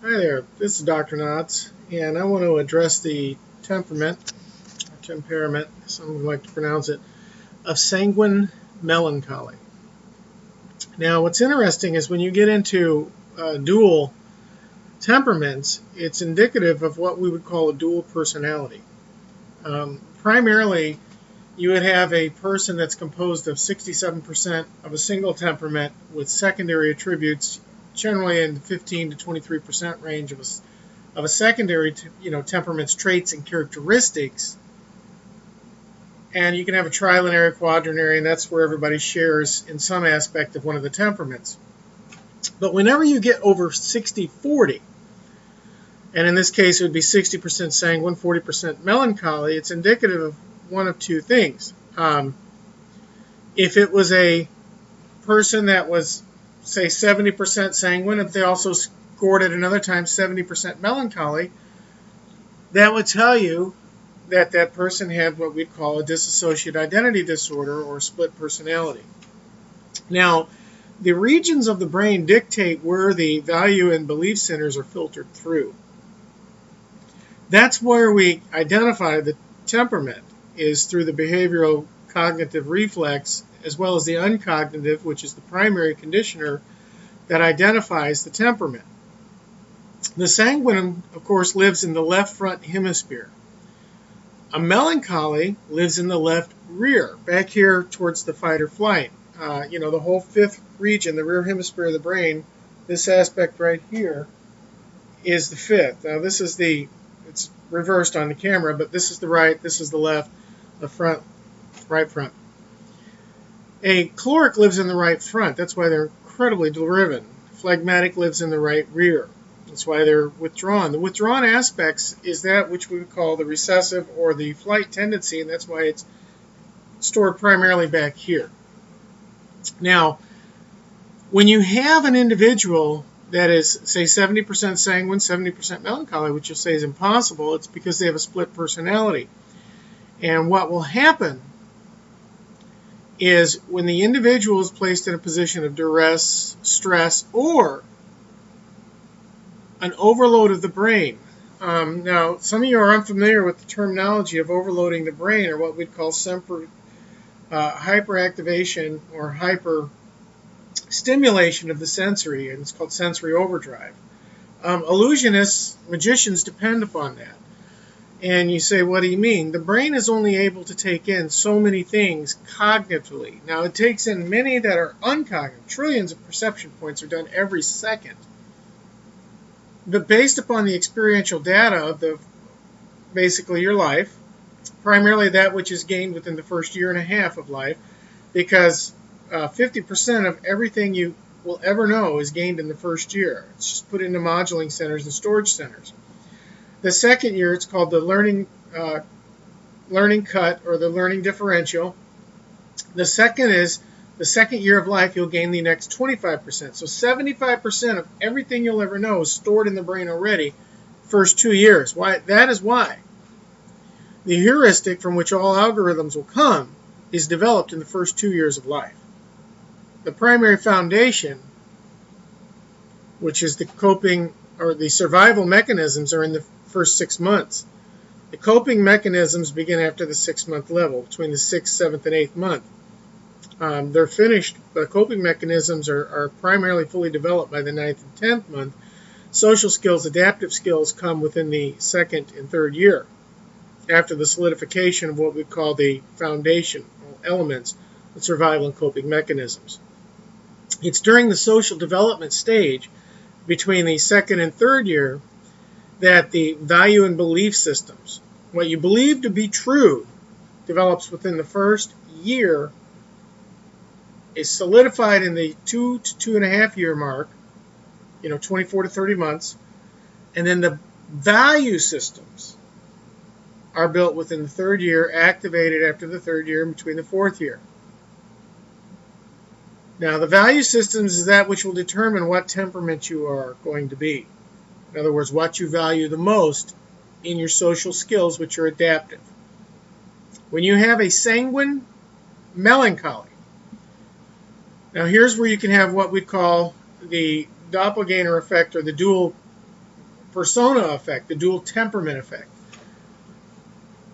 Hi there, this is Dr. Knotts, and I want to address the temperament, or temperament, some would like to pronounce it, of sanguine melancholy. Now, what's interesting is when you get into dual temperaments, it's indicative of what we would call a dual personality. Primarily, you would have a person that's composed of 67% of a single temperament with secondary attributes, generally in the 15 to 23% range of a secondary, temperament's traits and characteristics. And you can have a trilunary, quaternary, and that's where everybody shares in some aspect of one of the temperaments. But whenever you get over 60-40, and in this case it would be 60% sanguine, 40% melancholy, it's indicative of one of two things. If it was a person that was, say, 70% sanguine, if they also scored at another time 70% melancholy, that would tell you that that person had what we'd call a dissociative identity disorder or split personality. Now, the regions of the brain dictate where the value and belief centers are filtered through. That's where we identify the temperament, is through the behavioral cognitive reflex, as well as the uncognitive, which is the primary conditioner that identifies the temperament. The sanguine, of course, lives in the left front hemisphere. A melancholy lives in the left rear, back here towards the fight or flight. The whole fifth region, the rear hemisphere of the brain, this aspect right here is the fifth. Now this is it's reversed on the camera, but this is the right, this is the left, the front, right front. A choleric lives in the right front. That's why they're incredibly driven. Phlegmatic lives in the right rear. That's why they're withdrawn. The withdrawn aspects is that which we would call the recessive or the flight tendency, and that's why it's stored primarily back here. Now, when you have an individual that is, say, 70% sanguine, 70% melancholy, which you'll say is impossible, it's because they have a split personality. And what will happen is when the individual is placed in a position of duress, stress, or an overload of the brain. Now, some of you are unfamiliar with the terminology of overloading the brain, or what we'd call hyperactivation or hyper stimulation of the sensory, and it's called sensory overdrive. Illusionists, magicians depend upon that. And you say, what do you mean? The brain is only able to take in so many things cognitively. Now, it takes in many that are uncognitive. Trillions of perception points are done every second. But based upon the experiential data of basically your life, primarily that which is gained within the first year and a half of life, because 50% of everything you will ever know is gained in the first year. It's just put into moduling centers and storage centers. The second year, it's called the learning cut or the learning differential. The second is the second year of life, you'll gain the next 25%. So 75% of everything you'll ever know is stored in the brain already first 2 years. Why? That is why the heuristic from which all algorithms will come is developed in the first 2 years of life. The primary foundation, which is the coping or the survival mechanisms, are in the first 6 months. The coping mechanisms begin after the 6-month level, between the 6th, 7th, and 8th month. They're finished. The coping mechanisms are primarily fully developed by the 9th and 10th month. Social skills, adaptive skills come within the 2nd and 3rd year, after the solidification of what we call the foundational elements of survival and coping mechanisms. It's during the social development stage, between the 2nd and 3rd year, that the value and belief systems, what you believe to be true, develops within the first year, is solidified in the 2 to 2.5 year mark, 24 to 30 months, and then the value systems are built within the 3rd year, activated after the 3rd year, and between the 4th year. Now, the value systems is that which will determine what temperament you are going to be. In other words, what you value the most in your social skills, which are adaptive. When you have a sanguine melancholy, now here's where you can have what we call the doppelganger effect, or the dual persona effect, the dual temperament effect,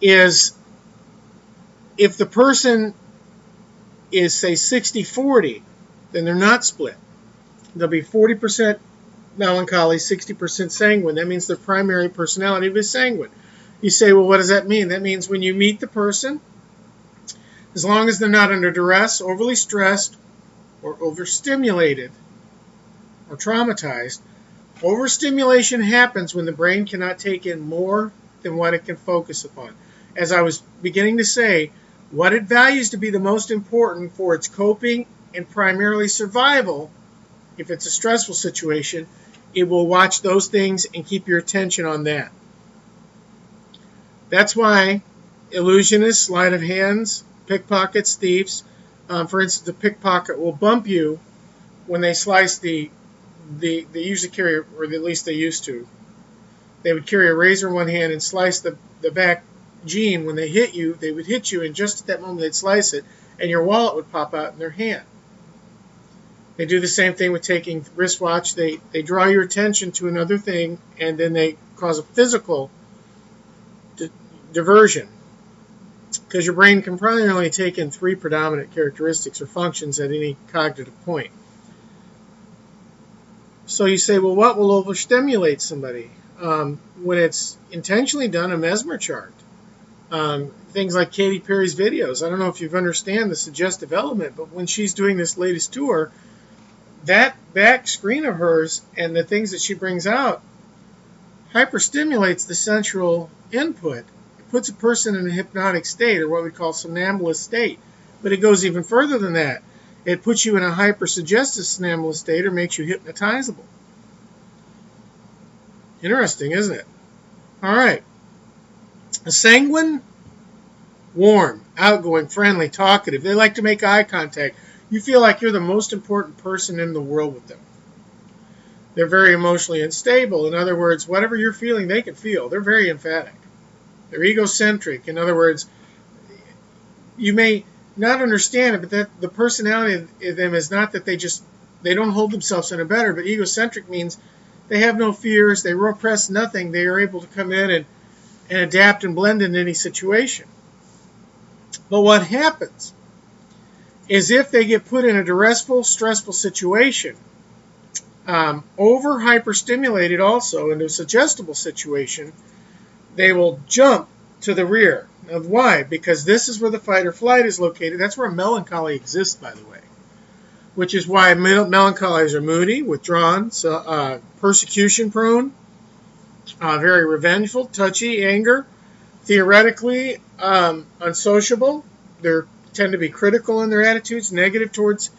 is if the person is, say, 60-40, then they're not split. They'll be 40% melancholy, 60% sanguine. That means their primary personality is sanguine. You say, well, what does that mean? That means when you meet the person, as long as they're not under duress, overly stressed, or overstimulated, or traumatized, overstimulation happens when the brain cannot take in more than what it can focus upon. As I was beginning to say, what it values to be the most important for its coping and primarily survival, if it's a stressful situation, it will watch those things and keep your attention on that. That's why illusionists, sleight of hands, pickpockets, thieves, for instance, a pickpocket will bump you when they slice they usually carry, or at least they used to, they would carry a razor in one hand and slice the back jean. When they hit you, they would hit you, and just at that moment they'd slice it, and your wallet would pop out in their hand. They do the same thing with taking wristwatch. They draw your attention to another thing, and then they cause a physical diversion, because your brain can probably only take in 3 predominant characteristics or functions at any cognitive point. So you say, well, what will overstimulate somebody? When it's intentionally done, a mesmer chart. Things like Katy Perry's videos. I don't know if you understand the suggestive element, but when she's doing this latest tour, that back screen of hers and the things that she brings out hyperstimulates the central input. It puts a person in a hypnotic state, or what we call somnambulist state. But it goes even further than that. It puts you in a hypersuggestive somnambulist state, or makes you hypnotizable. Interesting, isn't it? All right. A sanguine, warm, outgoing, friendly, talkative. They like to make eye contact. You feel like you're the most important person in the world with them. They're very emotionally unstable. In other words, whatever you're feeling, they can feel. They're very emphatic. They're egocentric. In other words, you may not understand it, but that the personality of them is not that they don't hold themselves any better, but egocentric means they have no fears, they repress nothing, they are able to come in and adapt and blend in any situation. But what happens is if they get put in a duressful, stressful situation, over hyperstimulated also into a suggestible situation, they will jump to the rear. Of why? Because this is where the fight or flight is located. That's where melancholy exists, by the way. Which is why melancholies are moody, withdrawn, persecution prone, very revengeful, touchy, anger, theoretically unsociable. They tend to be critical in their attitudes, negative towards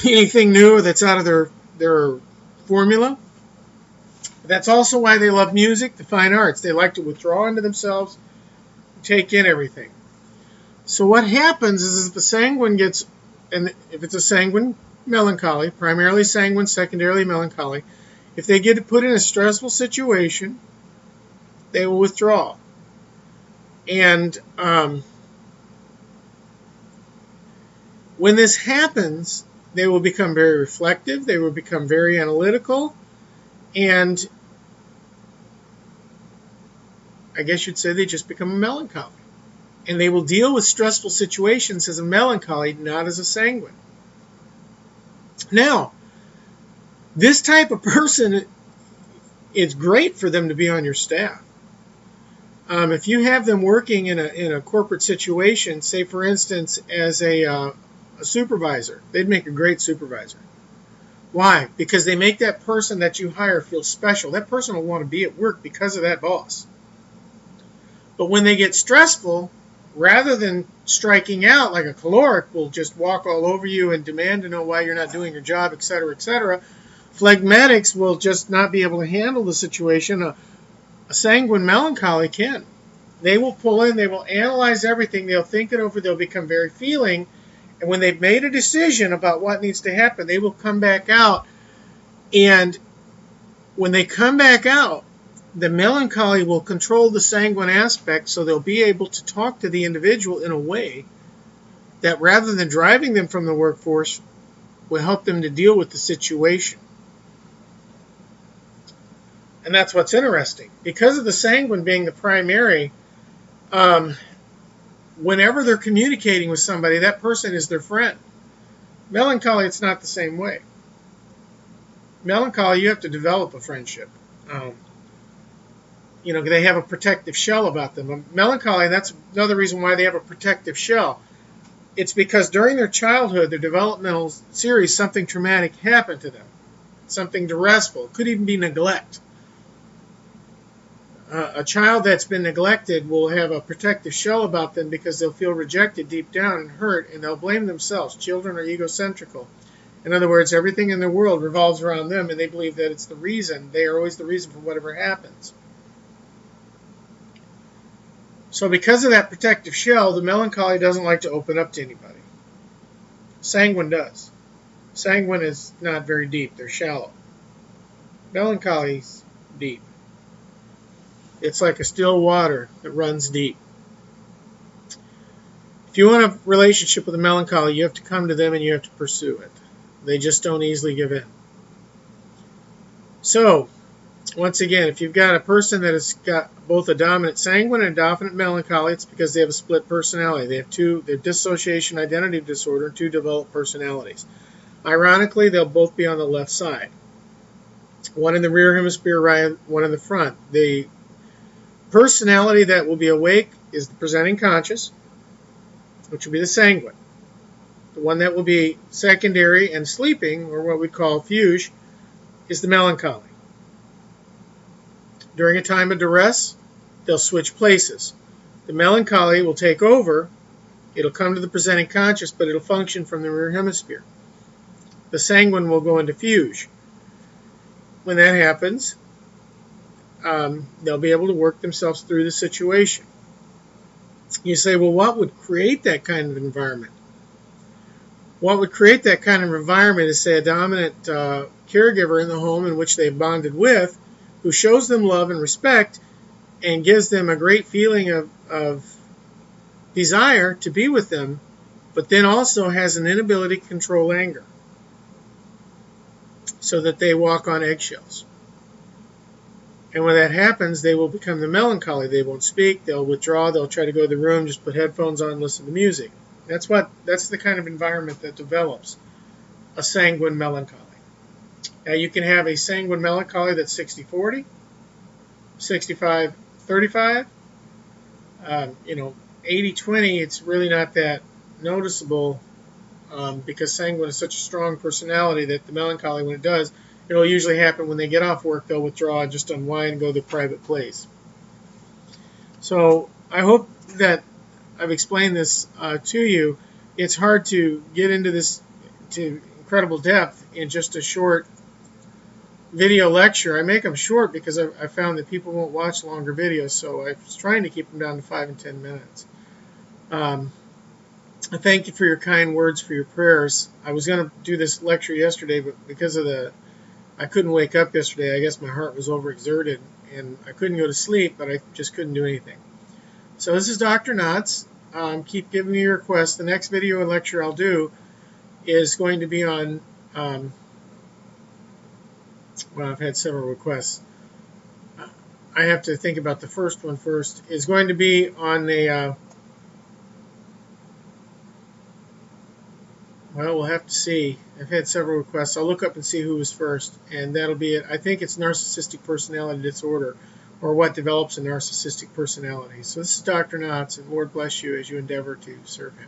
anything new that's out of their formula. That's also why they love music, the fine arts. They like to withdraw into themselves, take in everything. So what happens is if the sanguine gets, and if it's a sanguine melancholy, primarily sanguine, secondarily melancholy, if they get put in a stressful situation, they will withdraw. And when this happens, they will become very reflective, they will become very analytical, and I guess you'd say they just become a melancholy. And they will deal with stressful situations as a melancholy, not as a sanguine. Now, this type of person, it's great for them to be on your staff. If you have them working in a corporate situation, say for instance as a supervisor, they'd make a great supervisor. Why? Because they make that person that you hire feel special. That person will want to be at work because of that boss. But when they get stressful, rather than striking out like a caloric will just walk all over you and demand to know why you're not doing your job, etc., etc., phlegmatics will just not be able to handle the situation. A sanguine melancholy can. They will pull in, they will analyze everything, they'll think it over, they'll become very feeling, and when they've made a decision about what needs to happen, they will come back out, and when they come back out, the melancholy will control the sanguine aspect, so they'll be able to talk to the individual in a way that rather than driving them from the workforce, will help them to deal with the situation. And that's what's interesting. Because of the sanguine being the primary, whenever they're communicating with somebody, that person is their friend. Melancholy, it's not the same way. Melancholy, you have to develop a friendship. They have a protective shell about them. Melancholy, that's another reason why they have a protective shell. It's because during their childhood, their developmental series, something traumatic happened to them. Something distressful. It could even be neglect. A child that's been neglected will have a protective shell about them because they'll feel rejected deep down and hurt, and they'll blame themselves. Children are egocentrical. In other words, everything in their world revolves around them, and they believe that it's the reason. They are always the reason for whatever happens. So because of that protective shell, the melancholy doesn't like to open up to anybody. Sanguine does. Sanguine is not very deep. They're shallow. Melancholy's deep. It's like a still water that runs deep. If you want a relationship with a melancholy, you have to come to them and you have to pursue it. They just don't easily give in. So, once again, if you've got a person that has got both a dominant sanguine and a dominant melancholy, it's because they have a split personality. They have dissociation identity disorder, and two developed personalities. Ironically, they'll both be on the left side. One in the rear hemisphere, one in the front. The personality that will be awake is the presenting conscious, which will be the sanguine. The one that will be secondary and sleeping, or what we call fugue, is the melancholy. During a time of duress, they'll switch places. The melancholy will take over. It'll come to the presenting conscious, but it'll function from the rear hemisphere. The sanguine will go into fugue. When that happens, they'll be able to work themselves through the situation. You say, well, what would create that kind of environment? What would create that kind of environment is, say, a dominant caregiver in the home in which they've bonded with, who shows them love and respect and gives them a great feeling of desire to be with them, but then also has an inability to control anger so that they walk on eggshells. And when that happens, they will become the melancholy. They won't speak, they'll withdraw, they'll try to go to the room, just put headphones on, listen to music. That's the kind of environment that develops a sanguine melancholy. Now you can have a sanguine melancholy that's 60-40, 65-35, 80-20. It's really not that noticeable because sanguine is such a strong personality that the melancholy, when it does, it'll usually happen when they get off work. They'll withdraw and just unwind and go to their private place. So I hope that I've explained this to you. It's hard to get into this to incredible depth in just a short video lecture. I make them short because I found that people won't watch longer videos, so I was trying to keep them down to 5 and 10 minutes. I thank you for your kind words, for your prayers. I was going to do this lecture yesterday, but because of I couldn't wake up yesterday. I guess my heart was overexerted, and I couldn't go to sleep, but I just couldn't do anything. So this is Dr. Knotts. Keep giving me your requests. The next video and lecture I'll do is going to be on, well, I've had several requests. I have to think about the first one first. It's going to be on the, well, we'll have to see. I've had several requests. I'll look up and see who was first, and that'll be it. I think it's narcissistic personality disorder, or what develops a narcissistic personality. So this is Dr. Knotts, and Lord bless you as you endeavor to serve him.